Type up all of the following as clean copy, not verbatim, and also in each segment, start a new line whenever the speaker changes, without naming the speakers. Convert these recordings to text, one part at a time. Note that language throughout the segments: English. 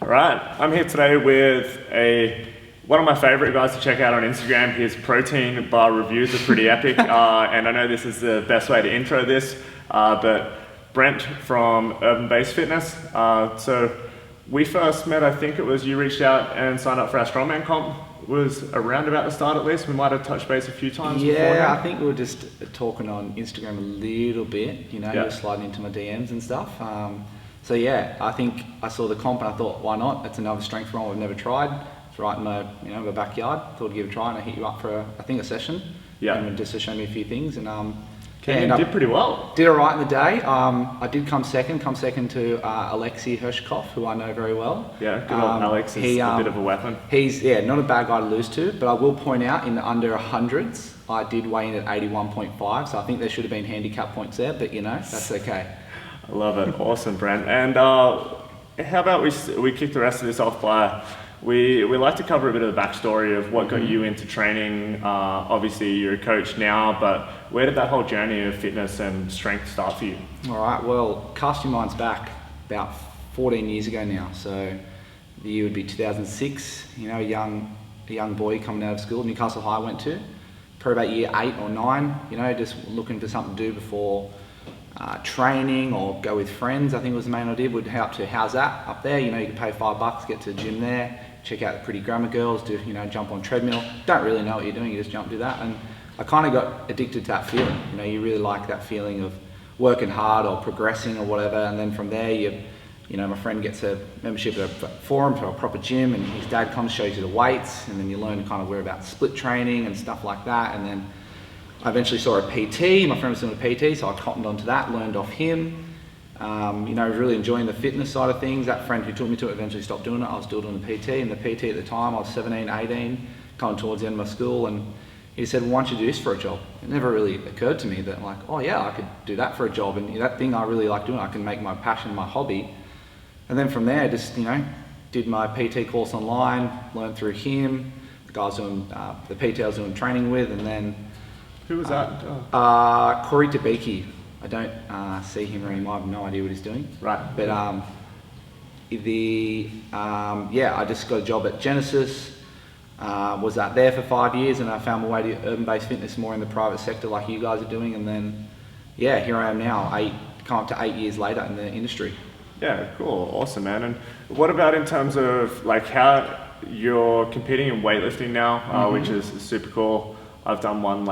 All right, I'm here today with one of my favorite guys to check out on Instagram. His protein bar reviews are pretty epic, and I know this is the best way to intro this, but Brent from Urban Base Fitness. So we first met, I think it was you reached out and signed up for our strongman comp. Was around about the start at least. We might have touched base a few times before.
Yeah, I think we were just talking on Instagram a little bit, you were sliding into my DMs and stuff. So yeah, I think I saw the comp and I thought, why not? It's another strength role I've never tried. It's right in my, my backyard. Thought I'd give it a try, and I hit you up for a session. Yeah. And just to show me a few things, and
did pretty well.
Did all right in the day. I did come second to Alexei Hershkov, who I know very well.
Yeah, good old Alex is a bit of a weapon.
He's not a bad guy to lose to, but I will point out in the under 100s, I did weigh in at 81.5, so I think there should have been handicap points there, but that's okay.
I love it. Awesome, Brent. And how about we kick the rest of this off by, we like to cover a bit of the backstory of what got you into training. Obviously you're a coach now, but where did that whole journey of fitness and strength start for you?
All right, well, cast your minds back about 14 years ago now. So the year would be 2006, a young boy coming out of school, Newcastle High went to, probably about year 8 or 9, just looking for something to do before training or go with friends. I think was the main idea. We'd head up to How's That up there, you could pay $5, get to the gym there, check out the pretty grammar girls, do jump on treadmill. Don't really know what you're doing, you just jump, do that. And I kind of got addicted to that feeling. You really like that feeling of working hard or progressing or whatever, and then from there my friend gets a membership at a forum for a proper gym, and his dad comes, shows you the weights, and then you learn kind of where about split training and stuff like that. And then I eventually saw a PT, my friend was doing a PT, so I cottoned onto that, learned off him. Really enjoying the fitness side of things. That friend who took me to it eventually stopped doing it. I was still doing the PT, and the PT at the time, I was 17, 18, coming towards the end of my school, and he said, well, why don't you do this for a job? It never really occurred to me that I could do that for a job, and that thing I really like doing, I can make my passion my hobby. And then from there, just, did my PT course online, learned through him, the guys doing, the PT I was doing training with, and then
who was that?
Corey Tabiki. I don't see him anymore. I have no idea what he's doing.
Right.
But I just got a job at Genesis. Was out there for 5 years, and I found my way to urban-based fitness more in the private sector, like you guys are doing. And then, here I am now, come up to 8 years later in the industry.
Yeah, cool, awesome, man. And what about in terms of how you're competing in weightlifting now, which is super cool. I've done one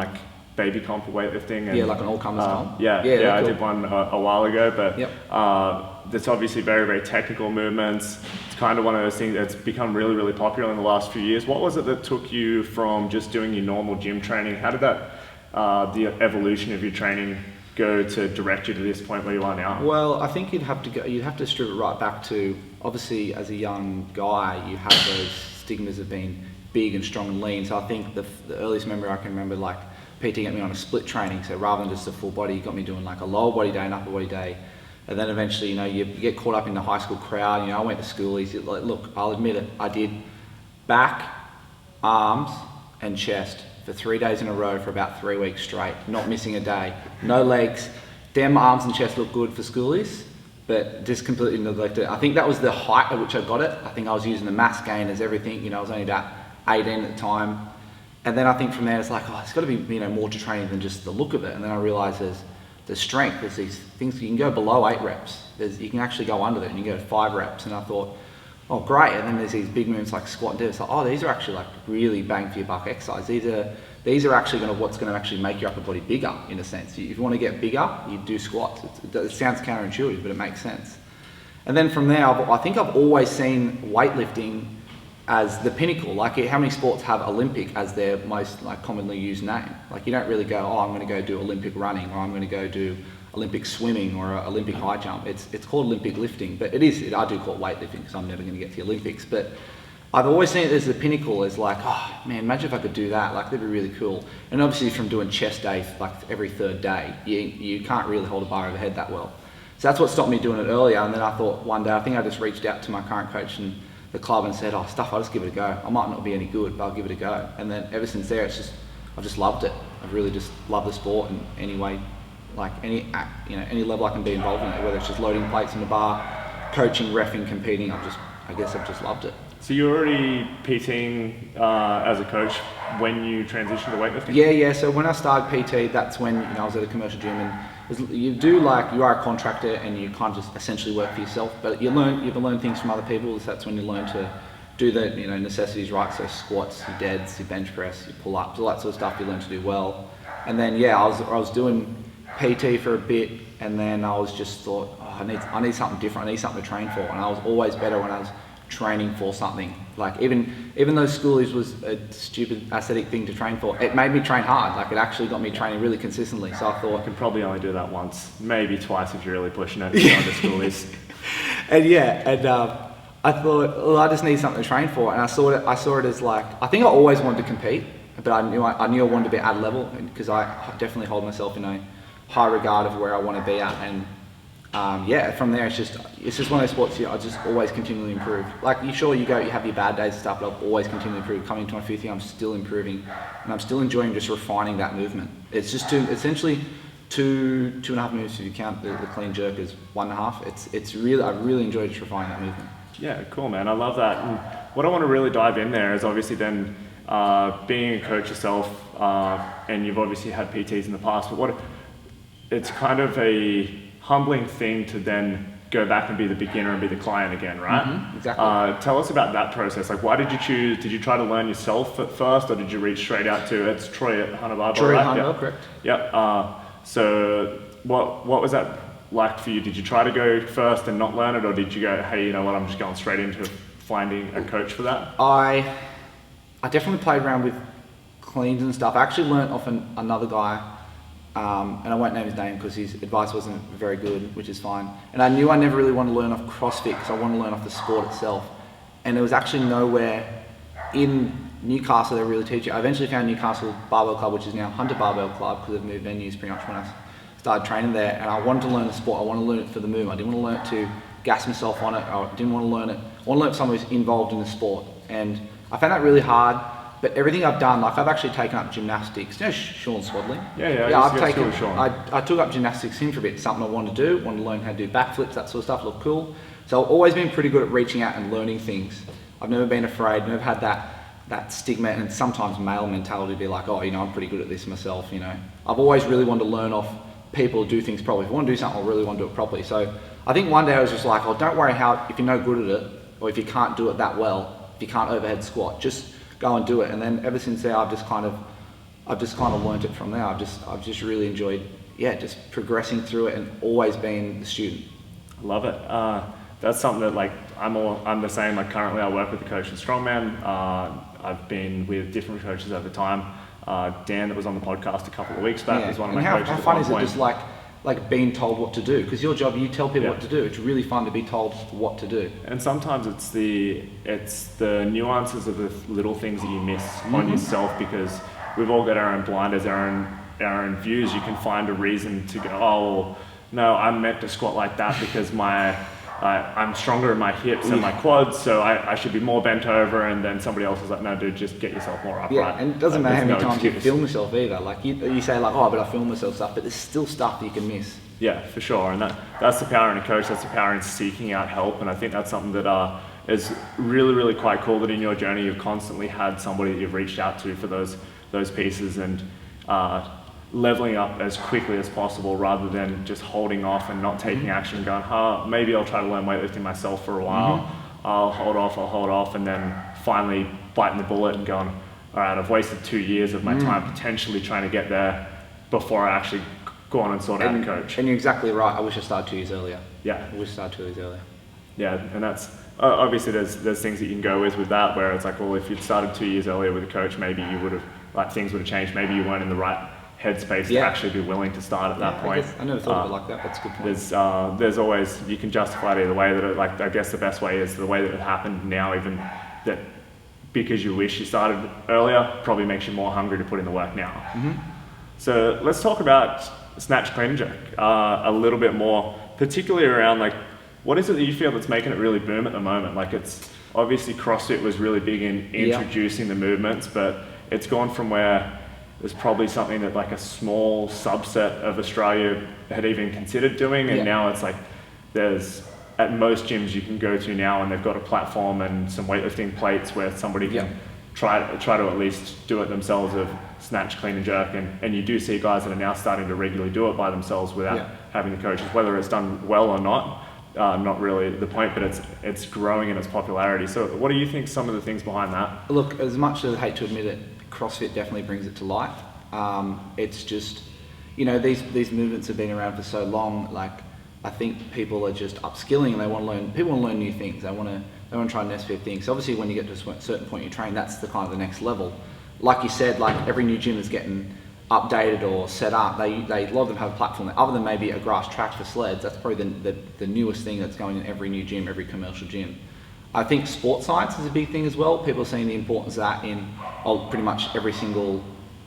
baby comp for weightlifting. And,
like an all-comers comp?
Yeah,
cool.
I did one a while ago, but it's obviously very, very technical movements. It's kind of one of those things that's become really, really popular in the last few years. What was it that took you from just doing your normal gym training? How did that, the evolution of your training go to direct you to this point where you are now?
Well, I think you'd have to strip it right back to, obviously as a young guy, you have those stigmas of being big and strong and lean. So I think the earliest memory I can remember, PT got me on a split training, so rather than just a full body, he got me doing a lower body day and upper body day. And then eventually, you get caught up in the high school crowd. I went to school, he's look, I'll admit it, I did back, arms and chest for 3 days in a row for about 3 weeks straight, not missing a day, no legs. Damn, arms and chest look good for schoolies, but just completely neglected. I think that was the height at which I got it. I think I was using the mass gain as everything, I was only about 18 at the time. And then I think from there it's it's got to be more to training than just the look of it. And then I realised there's strength. There's these things you can go below 8 reps. You can actually go under that and you can go to 5 reps. And I thought, oh great. And then there's these big movements like squat and dead. It's these are actually really bang for your buck exercise. These are actually what's going to actually make your upper body bigger in a sense. If you want to get bigger, you do squats. It sounds counterintuitive, but it makes sense. And then from there, I think I've always seen weightlifting as the pinnacle. How many sports have Olympic as their most commonly used name? You don't really go, I'm going to go do Olympic running, or I'm going to go do Olympic swimming or Olympic high jump. It's called Olympic lifting, but I do call it weightlifting because I'm never going to get to the Olympics. But I've always seen it as the pinnacle, as imagine if I could do that, that'd be really cool. And obviously from doing chest day, every third day, you can't really hold a bar overhead that well. So that's what stopped me doing it earlier. And then I thought one day, I think I just reached out to my current coach and the club and said, I'll just give it a go. I might not be any good, but I'll give it a go. And then ever since there, I've just loved it. I've really just loved the sport in any way, any level I can be involved in it, whether it's just loading plates in the bar, coaching, reffing, competing. I've just I guess I've just loved it.
So you're already PTing as a coach when you transitioned to weightlifting?
Yeah. So when I started PT, that's when I was at a commercial gym, and you are a contractor and you kind of just essentially work for yourself. But you learn things from other people. So that's when you learn to do the necessities right. So squats, your deads, your bench press, your pull ups, all that sort of stuff you learn to do well. And then I was doing PT for a bit, and then I was just thought, I need something different. I need something to train for, and I was always better when I was training for something. Like even though schoolies was a stupid aesthetic thing to train for, it made me train hard. Like it actually got me training really consistently. So I thought
I can probably only do that once, maybe twice if you're really pushing it beyond the schoolies.
I thought, well, I just need something to train for, and I saw it as like, I think I always wanted to compete, but I knew I wanted to be at level, because I definitely hold myself in a high regard of where I want to be at, and from there it's just one of those sports I just always continually improve. Like you have your bad days and stuff, but I'll always continually improve. Coming into my fifth year, I'm still improving, and I'm still enjoying just refining that movement. It's just essentially two and a half moves if you count the clean jerk as 1.5. It's really, I really enjoy just refining that movement.
Yeah, cool, man. I love that. And what I want to really dive in there is obviously then being a coach yourself, and you've obviously had PTs in the past, but it's kind of a humbling thing to then go back and be the beginner and be the client again, right?
Mm-hmm, exactly.
Tell us about that process. Like, why did you try to learn yourself at first, or did you reach straight out to, it's Troy at Hunter Barbell,
Troy
right?
at Hunter, correct.
Yep. So what was that like for you? Did you try to go first and not learn it, or did you go, hey, you know what, I'm just going straight into finding a coach for that?
I definitely played around with cleans and stuff. I actually learnt off another guy, and I won't name his name because his advice wasn't very good, which is fine. And I knew I never really wanted to learn off CrossFit because I wanted to learn off the sport itself. And there was actually nowhere in Newcastle that really teach you. I eventually found Newcastle Barbell Club, which is now Hunter Barbell Club, because they've moved venues pretty much when I started training there. And I wanted to learn the sport. I wanted to learn it for the move. I didn't want to learn it to gas myself on it. I didn't want to learn it. I want to learn it for someone who's involved in the sport. And I found that really hard. But everything I've done, like I've actually taken up gymnastics. You know Sean Swadley? I took up gymnastics in for a bit. Something I wanted to do. Wanted to learn how to do backflips, that sort of stuff. Looked cool. So I've always been pretty good at reaching out and learning things. I've never been afraid. Never had that stigma and sometimes male mentality to be like, oh, I'm pretty good at this myself. I've always really wanted to learn off people who do things properly. If I want to do something, I really want to do it properly. So I think one day I was just like, oh, don't worry if you're no good at it, or if you can't do it that well, if you can't overhead squat, just go and do it. And then ever since there, I've just kind of learned it from there. I've just really enjoyed, just progressing through it and always being the student.
I love it. That's something that like I'm the same. Like currently, I work with a coach in strongman. I've been with different coaches over time. Dan, that was on the podcast a couple of weeks back, was one of my coaches.
How fun is it just like being told what to do? Because your job, you tell people what to do. It's really fun to be told what to do.
And sometimes it's the nuances of the little things that you miss on yourself, because we've all got our own blinders, our own views. You can find a reason to go, oh, no, I'm meant to squat like that because I'm stronger in my hips and my quads, so I should be more bent over, and then somebody else is like, no dude, just get yourself more upright.
Yeah, and it doesn't matter how many times you film yourself either. Like you say like, oh, but I film myself stuff, but there's still stuff that you can miss.
Yeah, for sure, and that's the power in a coach, that's the power in seeking out help, and I think that's something that is really, really quite cool, that in your journey you've constantly had somebody that you've reached out to for those pieces, and leveling up as quickly as possible rather than just holding off and not taking action and going, maybe I'll try to learn weightlifting myself for a while. I'll hold off, and then finally biting the bullet and going, all right, I've wasted 2 years of my time potentially trying to get there before I actually go on and sort out a coach.
And you're exactly right. I wish I started 2 years earlier.
Yeah.
I wish I started 2 years earlier.
Yeah, and that's obviously there's things that you can go with that, where it's like, well, if you'd started 2 years earlier with a coach, maybe you would have, things would have changed. Maybe you weren't in the right headspace to actually be willing to start at that point.
I never thought of it like that. That's a good point.
There's always, you can justify it either way. I guess the best way is the way that it happened now, even that because you wish you started earlier probably makes you more hungry to put in the work now. So let's talk about snatch, clean and jerk a little bit more, particularly around like, what is it that you feel that's making it really boom at the moment? Like, it's obviously CrossFit was really big in introducing the movements, but it's gone from where there's probably something that like a small subset of Australia had even considered doing, and now it's like there's at most gyms you can go to now, and they've got a platform and some weightlifting plates where somebody can try to at least do it themselves of snatch, clean and jerk, and you do see guys that are now starting to regularly do it by themselves without having the coaches. Whether it's done well or not really the point, but it's growing in its popularity. So what do you think some of the things behind that?
Look, as much as I hate to admit it, CrossFit definitely brings it to light. It's just, you know, these movements have been around for so long. Like, I think people are just upskilling and they want to learn. People want to learn new things. They want to try and nest things. So obviously, when you get to a certain point in your training, that's the kind of the next level. Like you said, like every new gym is getting updated or set up. A lot of them have a platform that, other than maybe a grass track for sleds, that's probably the newest thing that's going in every new gym, every commercial gym. I think sports science is a big thing as well. People are seeing the importance of that in pretty much every single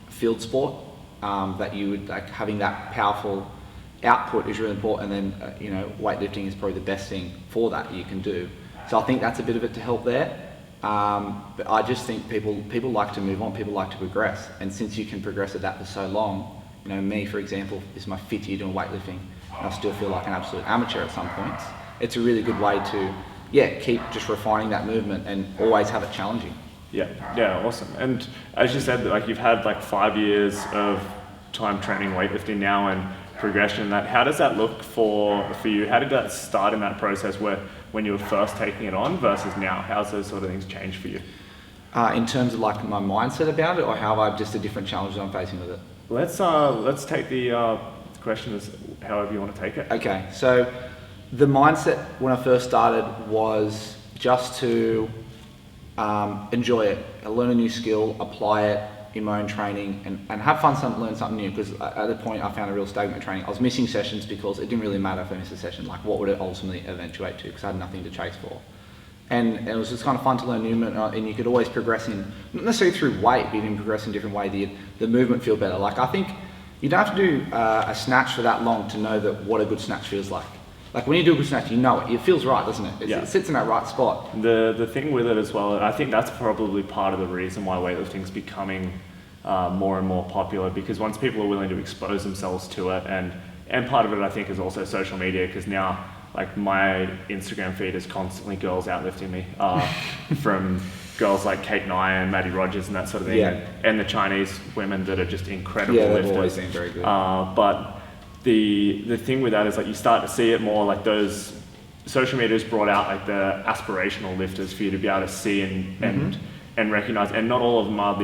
field sport. That you would like having that powerful output is really important, and then you know, weightlifting is probably the best thing for that you can do. So I think that's a bit of it to help there. But I just think people like to move on, people like to progress, and since you can progress at that for so long, you know, me for example, this is my 5th year doing weightlifting, and I still feel like an absolute amateur at some points. It's a really good way to keep just refining that movement and always have it challenging.
Yeah, awesome. And as you said, like you've had like 5 years of time training weightlifting now and progression in that. How does that look for you? How did that start in that process when you were first taking it on versus now? How's those sort of things changed for you?
In terms of like my mindset about it, or how I've just the different challenges I'm facing with it?
Let's take the question as however you want to take it.
Okay, so the mindset when I first started was just to enjoy it, learn a new skill, apply it in my own training, and have fun, learn something new. Because at the point I found a real stagnant training. I was missing sessions because it didn't really matter if I missed a session. Like, what would it ultimately eventuate to? Because I had nothing to chase for. And it was just kind of fun to learn movement, and you could always progress in, not necessarily through weight, but you can progress in different way. The movement feel better. Like, I think you don't have to do a snatch for that long to know that what a good snatch feels like. Like when you do a good snatch, you know it. It feels right, doesn't it? It sits in that right spot.
The thing with it as well, I think that's probably part of the reason why weightlifting is becoming more and more popular, because once people are willing to expose themselves to it, and part of it I think is also social media, because now like my Instagram feed is constantly girls outlifting me, from girls like Kate Nye and Maddie Rogers and that sort of thing, and the Chinese women that are just incredible lifters.
They've always been very good.
But the thing with that is like you start to see it more, like those social media's brought out like the aspirational lifters for you to be able to see and recognize, and not all of them are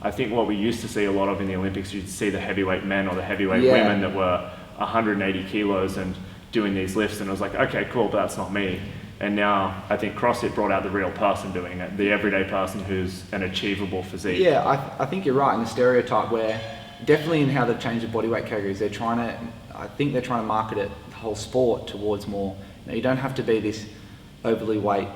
I think what we used to see a lot of in the Olympics, you'd see the heavyweight men or the heavyweight women that were 180 kilos and doing these lifts, and it was like, okay, cool, but that's not me. And now I think CrossFit brought out the real person doing it, the everyday person who's an achievable physique.
Yeah, I think you're right in the stereotype where definitely in how they've changed the bodyweight categories, I think they're trying to market it, the whole sport, towards more, you don't have to be this overly weight,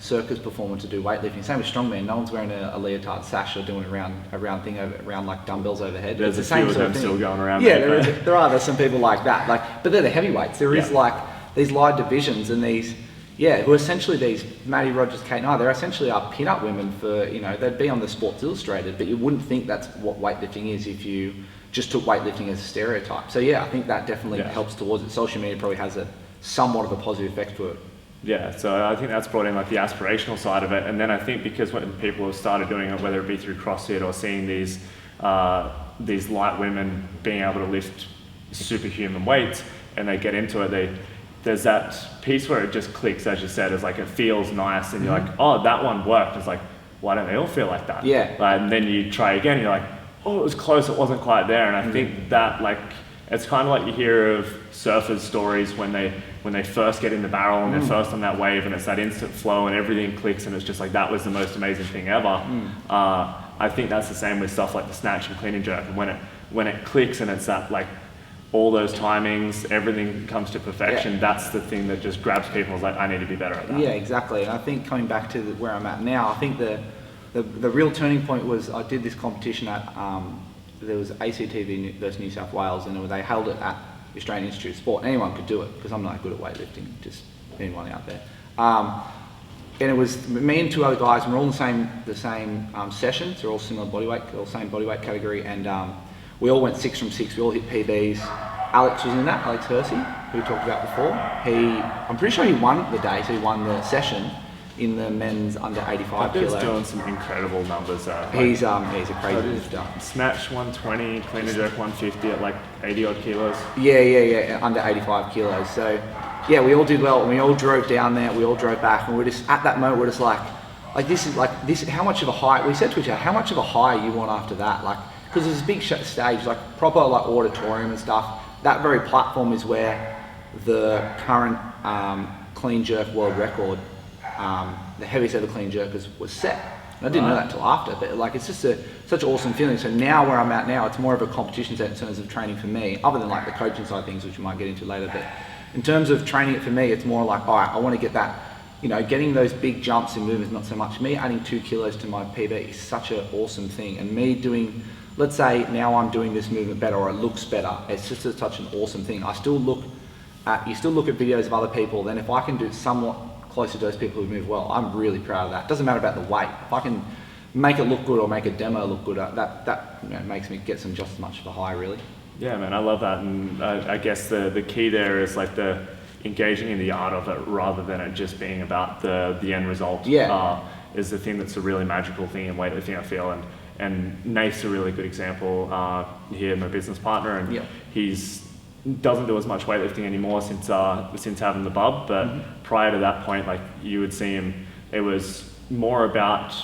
circus performer to do weightlifting. Same with strongman, no one's wearing a leotard sash or doing a round thing around like dumbbells overhead.
There's
it's
a
the
few
same
of
sort
them
of thing.
still going around.
Yeah, there's some people like that, but they're the heavyweights. There is like these light divisions and these, who are essentially these Maddie Rogers, Kate Nye, they're essentially our pin-up women for, they'd be on the Sports Illustrated, but you wouldn't think that's what weightlifting is if you just took weightlifting as a stereotype. So I think that definitely helps towards it. Social media probably has somewhat of a positive effect to it.
Yeah, so I think that's brought in like the aspirational side of it, and then I think because when people have started doing it, whether it be through CrossFit or seeing these light women being able to lift superhuman weights, and they get into it, there's that piece where it just clicks, as you said, it's like it feels nice, and you're like, oh, that one worked. It's like, why don't they all feel like that?
Yeah.
And then you try again, you're like, oh, it was close, it wasn't quite there. And I think that it's kind of like you hear of surfers' stories when they first get in the barrel and they're first on that wave, and it's that instant flow and everything clicks, and it's just like, that was the most amazing thing ever. I think that's the same with stuff like the snatch and clean and jerk, and when it clicks and it's that like all those timings, everything comes to perfection, that's the thing that just grabs people. It's like, I need to be better at that.
Yeah, exactly. And I think coming back to where I'm at now, I think the real turning point was I did this competition at, there was ACTV versus New South Wales, and they held it at the Australian Institute of Sport. Anyone could do it, because I'm not good at weightlifting, just anyone out there. And it was me and two other guys, and we're all in the same sessions. They're all similar bodyweight, all same bodyweight category, and we all went 6 from 6. We all hit PBs. Alex was in that, Alex Hersey. who we talked about before. I'm pretty sure he won the day, so he won the session in the men's under 85
He's
kilos.
doing some incredible numbers.
He's a crazy lifter.
Snatch 120, clean and jerk 150 at like 80 odd kilos.
Yeah, under 85 kilos. So yeah, we all did well, and we all drove down there, we all drove back, and we're just, at that moment, we're just like this, how much of a high, we said to each other, how much of a high you want after that? Like, because there's this big stage, like proper like auditorium and stuff. That very platform is where the current clean jerk world record, the heaviest ever clean jerk was set. And I didn't know that until after, but like it's just such an awesome feeling. So now where I'm at now, it's more of a competition set in terms of training for me, other than like the coaching side of things, which we might get into later. But in terms of training it for me, it's more like, all right, I want to get that, getting those big jumps in movements, not so much. Me adding 2 kilos to my PB is such an awesome thing. And me doing, let's say now I'm doing this movement better or it looks better, it's just such an awesome thing. You still look at videos of other people, then if I can do somewhat closer to those people who move well, I'm really proud of that. It doesn't matter about the weight. If I can make it look good or make a demo look good, that makes me get just as much of a high, really.
Yeah, man, I love that. And I guess the key there is like the engaging in the art of it rather than it just being about the end result.
Yeah.
Is the thing that's a really magical thing in weightlifting, I feel. And Nate's a really good example here, my business partner, and he's doesn't do as much weightlifting anymore since having the bub, but prior to that point, like you would see him, it was more about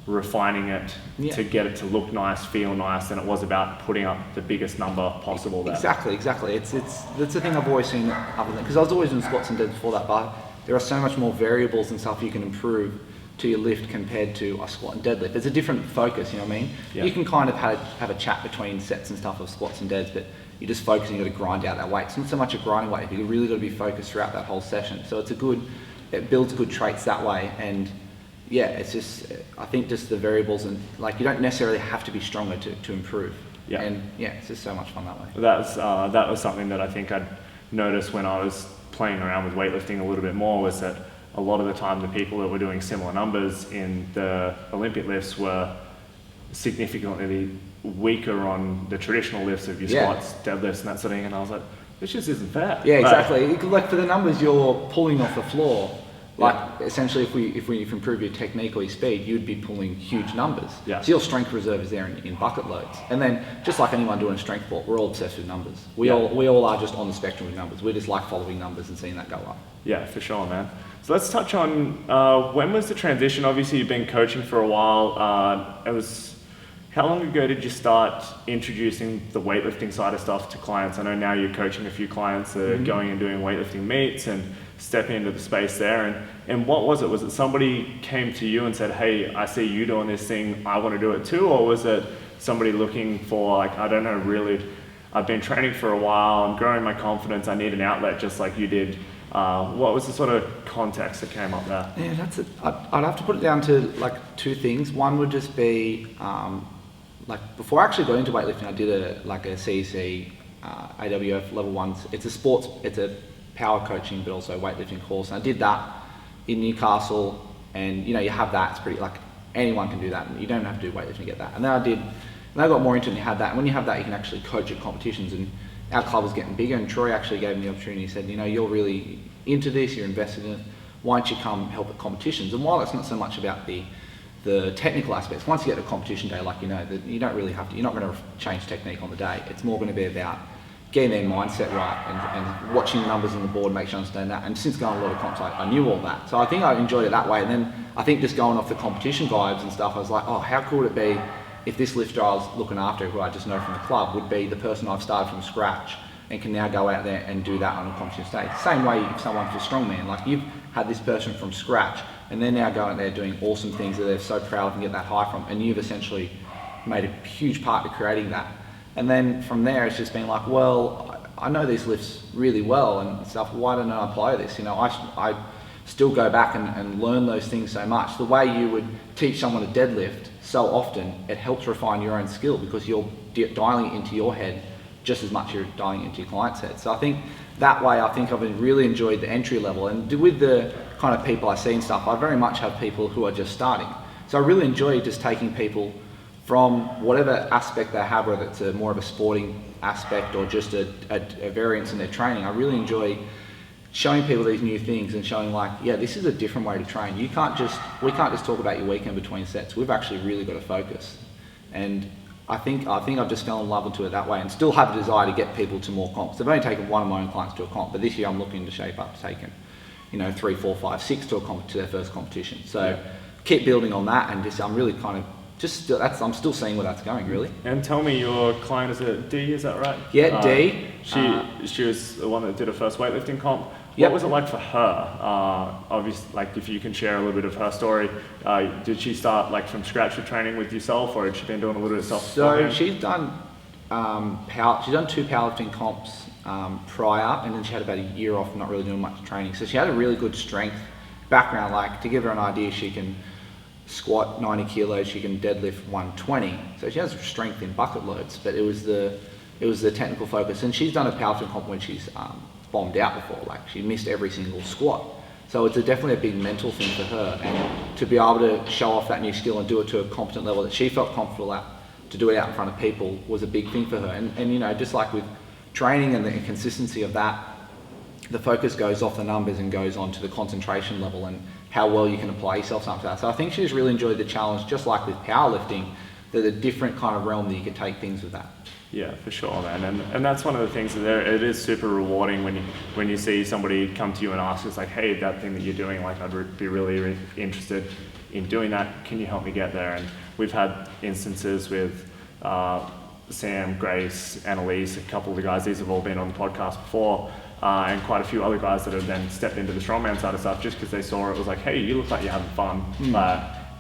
refining it to get it to look nice, feel nice, than it was about putting up the biggest number possible there.
Exactly. It's that's the thing I've always seen, other than, because I was always doing squats and deads before that, but there are so much more variables and stuff you can improve to your lift compared to a squat and deadlift. It's a different focus, you know what I mean? Yeah. You can kind of have a chat between sets and stuff of squats and deads, but you're just focusing, you've got to grind out that weight. It's not so much a grinding weight, you've really got to be focused throughout that whole session. So it builds good traits that way. And yeah, it's just, I think just the variables, and like you don't necessarily have to be stronger to improve. Yeah. And yeah, it's just so much fun that way.
That was something that I think I'd noticed when I was playing around with weightlifting a little bit more, was that a lot of the time the people that were doing similar numbers in the Olympic lifts were significantly weaker on the traditional lifts of your squats, deadlifts and that sort of thing, and I was like, this just isn't fair.
Yeah, exactly. Like for the numbers you're pulling off the floor, like essentially if we improve your technique or your speed, you'd be pulling huge numbers. Yeah. So your strength reserve is there in bucket loads. And then just like anyone doing a strength ball, we're all obsessed with numbers. We all are just on the spectrum of numbers. We just like following numbers and seeing that go up. Yeah,
for sure, man. So let's touch on when was the transition? Obviously you've been coaching for a while. How long ago did you start introducing the weightlifting side of stuff to clients? I know now you're coaching a few clients that are going and doing weightlifting meets and stepping into the space there. And what was it? Was it somebody came to you and said, hey, I see you doing this thing, I want to do it too? Or was it somebody looking for, like, I don't know, really, I've been training for a while, I'm growing my confidence, I need an outlet just like you did? What was the sort of context that came up there?
Yeah, I'd have to put it down to like 2 things. One would just be, like before I actually got into weightlifting, I did a CEC AWF level 1. It's a power coaching but also weightlifting course, and I did that in Newcastle. And you have that, it's pretty, like anyone can do that, and you don't have to do weightlifting to get that. And then I got more into it, and you had that. And when you have that, you can actually coach at competitions, and our club was getting bigger, and Troy actually gave me the opportunity. He said, you're really into this, you're invested in it, why don't you come help at competitions? And while it's not so much about the technical aspects, once you get to competition day, like that you don't really have to, you're not going to change technique on the day. It's more going to be about getting their mindset right and watching the numbers on the board, make sure you understand that. And since going a lot of comps, I knew all that. So I think I enjoyed it that way. And then I think just going off the competition vibes and stuff, I was like, oh, how cool would it be if this lifter I was looking after, who I just know from the club, would be the person I've started from scratch and can now go out there and do that on a competition stage. Same way if someone for strongman, like you've had this person from scratch and they're now going there doing awesome things that they're so proud of and get that high from, and you've essentially made a huge part to creating that. And then from there it's just been like, well, I know these lifts really well and stuff, why don't I apply this? I still go back and learn those things so much. The way you would teach someone to deadlift, so often it helps refine your own skill because you're dialing it into your head just as much as you're dialing into your client's head. So I think that way, I think I've really enjoyed the entry level, and with the kind of people I see and stuff, I very much have people who are just starting. So I really enjoy just taking people from whatever aspect they have, whether it's more of a sporting aspect or just a variance in their training. I really enjoy showing people these new things and showing like, yeah, this is a different way to train. We can't just talk about your weekend between sets. We've actually really got to focus. And I think I've just fell in love into it that way and still have a desire to get people to more comps. I've only taken one of my own clients to a comp, but this year I'm looking to shape up to taking, 3, 4, 5, 6 to their first competition. So keep building on that, and I'm really kind of I'm still seeing where that's going, really.
And tell me, your client is a D, is that right?
Yeah, D.
She was the one that did her first weightlifting comp.
Yep.
What was it like for her? Obviously, like if you can share a little bit of her story. Did she start like from scratch with training with yourself, or had she been doing a little bit of self?
So she's done she's done 2 powerlifting comps prior, and then she had about a year off, not really doing much training. So she had a really good strength background. Like, to give her an idea, she can squat 90 kilos, she can deadlift 120. So she has strength in bucket loads, but it was the technical focus. And she's done a powerlifting comp when she's bombed out before. Like, she missed every single squat. So it's definitely a big mental thing for her, and to be able to show off that new skill and do it to a competent level that she felt comfortable at, to do it out in front of people, was a big thing for her. And just like with training and the consistency of that, the focus goes off the numbers and goes on to the concentration level and how well you can apply yourself to that. So I think she's really enjoyed the challenge, just like with powerlifting, there's a different kind of realm that you can take things with that.
Yeah, for sure, man. And that's one of the things that it is super rewarding when you see somebody come to you and ask us like, hey, that thing that you're doing, like I'd be really interested in doing that. Can you help me get there? And we've had instances with Sam, Grace, Annalise, a couple of the guys. These have all been on the podcast before, and quite a few other guys that have then stepped into the strongman side of stuff just because they saw it was like, hey, you look like you're having fun,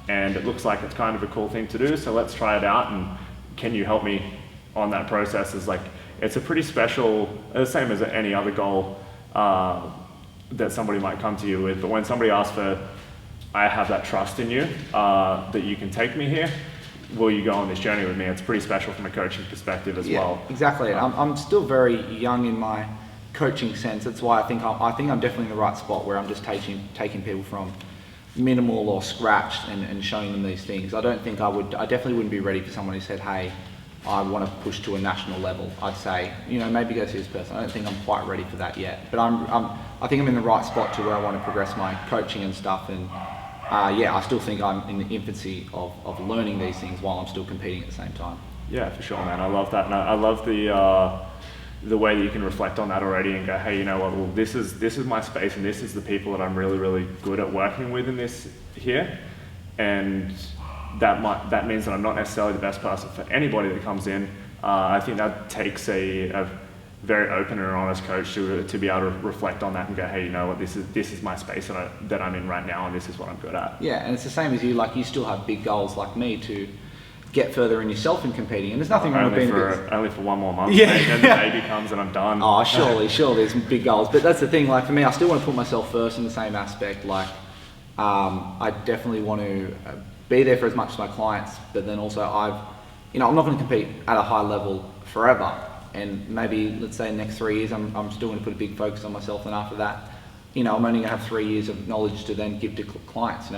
and it looks like it's kind of a cool thing to do. So let's try it out. And can you help me on that process? Is like, it's a pretty special, the same as any other goal that somebody might come to you with. But when somebody asks for, I have that trust in you that you can take me here, will you go on this journey with me? It's pretty special from a coaching perspective as well.
Exactly. I'm still very young in my coaching sense. That's why I think I'm definitely in the right spot where I'm just taking people from minimal or scratched and showing them these things. I definitely wouldn't be ready for someone who said, hey, I want to push to a national level. I'd say, maybe go see this person. I don't think I'm quite ready for that yet. But I think I'm in the right spot to where I want to progress my coaching and stuff. And I still think I'm in the infancy of learning these things while I'm still competing at the same time.
Yeah, for sure, man. I love that. And I love the way that you can reflect on that already and go, hey, you know what? Well, this is my space, and this is the people that I'm really, really good at working with in this here. And that means that I'm not necessarily the best person for anybody that comes in. I think that takes a very open and honest coach to be able to reflect on that and go, hey, you know what, this is my space that I'm in right now, and this is what I'm good at.
Yeah, and it's the same as you. Like, you still have big goals like me to get further in yourself in competing, and there's nothing wrong with being
only for one more month.
Yeah,
mate, then the baby comes and I'm done.
Oh, surely, there's big goals, but that's the thing. Like, for me, I still want to put myself first in the same aspect. Like, I definitely want to be there for as much as my clients, but then also I'm not going to compete at a high level forever. And maybe, let's say, in the next 3 years, I'm still going to put a big focus on myself. And after that, I'm only going to have 3 years of knowledge to then give to clients,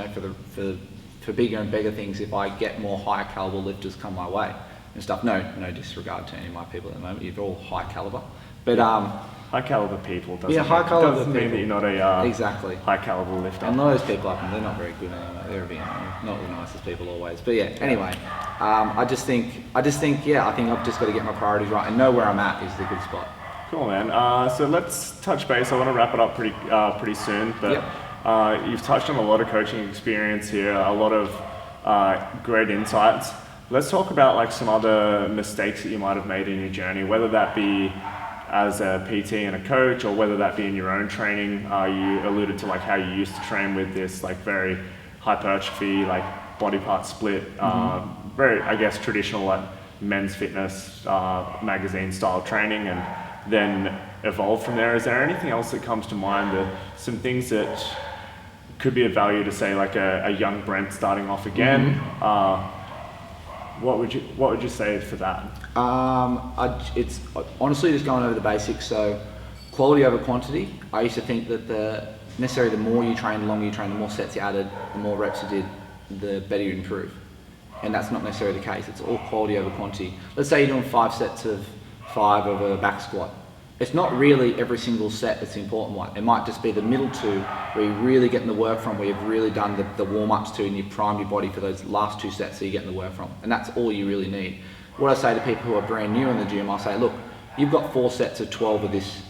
for bigger and bigger things if I get more higher caliber lifters come my way and stuff. No disregard to any of my people at the moment. You're all high caliber. But
high caliber people doesn't mean that you're not a
exactly
high caliber lifter.
And those people, they're not very good anyway. They're not the nicest people always. But yeah, anyway, I think I've just got to get my priorities right and know where I'm at is the good spot.
Cool, man. So let's touch base. I want to wrap it up pretty soon, but you've touched on a lot of coaching experience here, a lot of great insights. Let's talk about like some other mistakes that you might have made in your journey, whether that be as a PT and a coach, or whether that be in your own training. You alluded to like how you used to train with this like very hypertrophy, like body part split, very, I guess, traditional like men's fitness magazine style training, and then evolved from there. Is there anything else that comes to mind, some things that could be of value to say like a young Brent starting off again? What would you say for that? It's
honestly just going over the basics. So quality over quantity. I used to think that the more you train, the longer you train, the more sets you added, the more reps you did, the better you improve. And that's not necessarily the case. It's all quality over quantity. Let's say you're doing 5 sets of 5 of a back squat. It's not really every single set that's the important one. It might just be the middle 2 where you're really getting the work from, where you've really done the warm-ups to and you prime your body for those last 2 sets that you're getting the work from. And that's all you really need. What I say to people who are brand new in the gym, I'll say, look, you've got 4 sets of 12 of this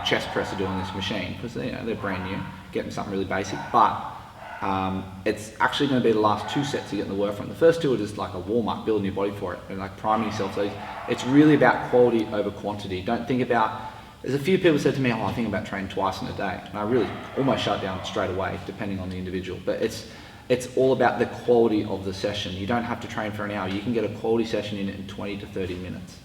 chest press to do on this machine, because they're brand new, getting something really basic, but it's actually going to be the last 2 sets you're getting the work from. The first 2 are just like a warm-up, building your body for it, and like priming yourself. So it's really about quality over quantity. Don't think about, there's a few people said to me, I think about training twice in a day. And I really almost shut down straight away, depending on the individual. But it's all about the quality of the session. You don't have to train for an hour. You can get a quality session in 20 to 30 minutes.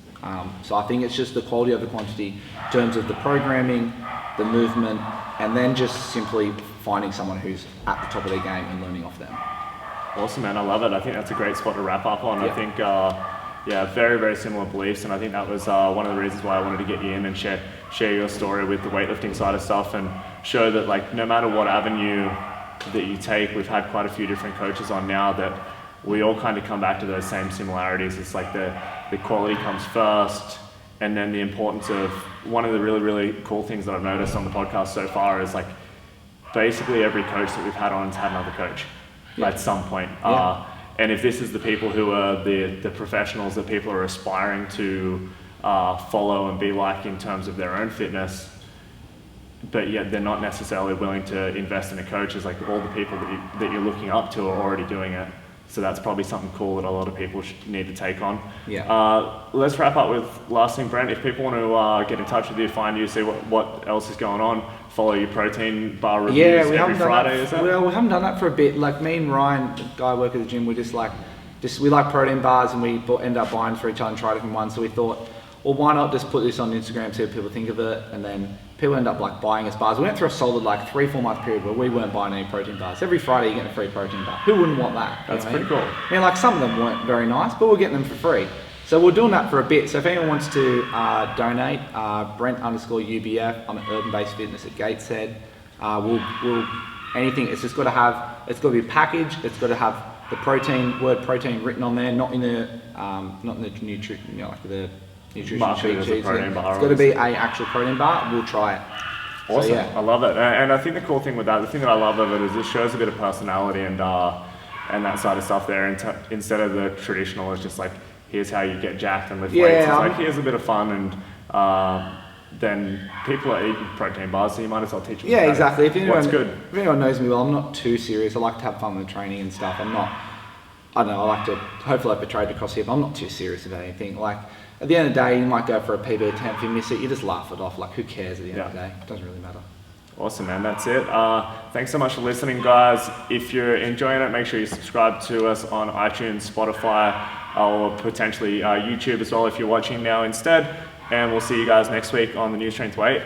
So I think it's just the quality over quantity in terms of the programming, the movement, and then just simply finding someone who's at the top of their game and learning off them.
Awesome, man. I love it. I think that's a great spot to wrap up on.
Yeah.
I think, very, very similar beliefs, and I think that was one of the reasons why I wanted to get you in and share your story with the weightlifting side of stuff, and show that, like, no matter what avenue that you take, we've had quite a few different coaches on now, that we all kind of come back to those same similarities. It's like the quality comes first, and then the importance of, one of the really, really cool things that I've noticed on the podcast so far is, like, basically every coach that we've had on has had another coach at some point. And if this is the people who are the professionals that people are aspiring to follow and be like in terms of their own fitness, but yet they're not necessarily willing to invest in a coach, is like all the people that you're looking up to are already doing it. So that's probably something cool that a lot of people need to take on. Let's wrap up with last thing, Brent. If people want to get in touch with you, find you, see what else is going on, follow your protein bar reviews every Friday, is that?
Well, we haven't done that for a bit. Like me and Ryan, the guy I work at the gym, we we like protein bars, and we end up buying for each other and try different ones. So we thought, well, why not just put this on Instagram, see what people think of it, and then people end up like buying us bars. We went through a solid like 3-4 month period where we weren't buying any protein bars. Every Friday you get a free protein bar. Who wouldn't want that?
That's pretty cool.
I mean, like some of them weren't very nice, but we're getting them for free. So we're doing that for a bit. So if anyone wants to donate, Brent_UBF, I'm at Urban Based Fitness at Gateshead. We'll anything. It's just got to be packaged. It's got to have the word protein written on there, not in the nutrition, like the nutrition sheet. It's got to be an actual protein bar. We'll try it.
Awesome.
So, yeah.
I love it. And I think the cool thing with that, the thing that I love of it is it shows a bit of personality and that side of stuff there. Instead of the traditional, it's just like, here's how you get jacked and lift weights. It's like, here's a bit of fun, and then people are eating protein bars, so you might as well teach them.
Yeah, exactly. If
anyone
knows me well, I'm not too serious. I like to have fun with the training and stuff. I like to, hopefully I portrayed across here, but I'm not too serious about anything. Like, at the end of the day, you might go for a PB attempt, if you miss it, you just laugh it off. Like, who cares at the end of the day? It doesn't really matter.
Awesome, man. That's it. Thanks so much for listening, guys. If you're enjoying it, make sure you subscribe to us on iTunes, Spotify, or potentially YouTube as well if you're watching now instead. And we'll see you guys next week on the Newstrength Weight.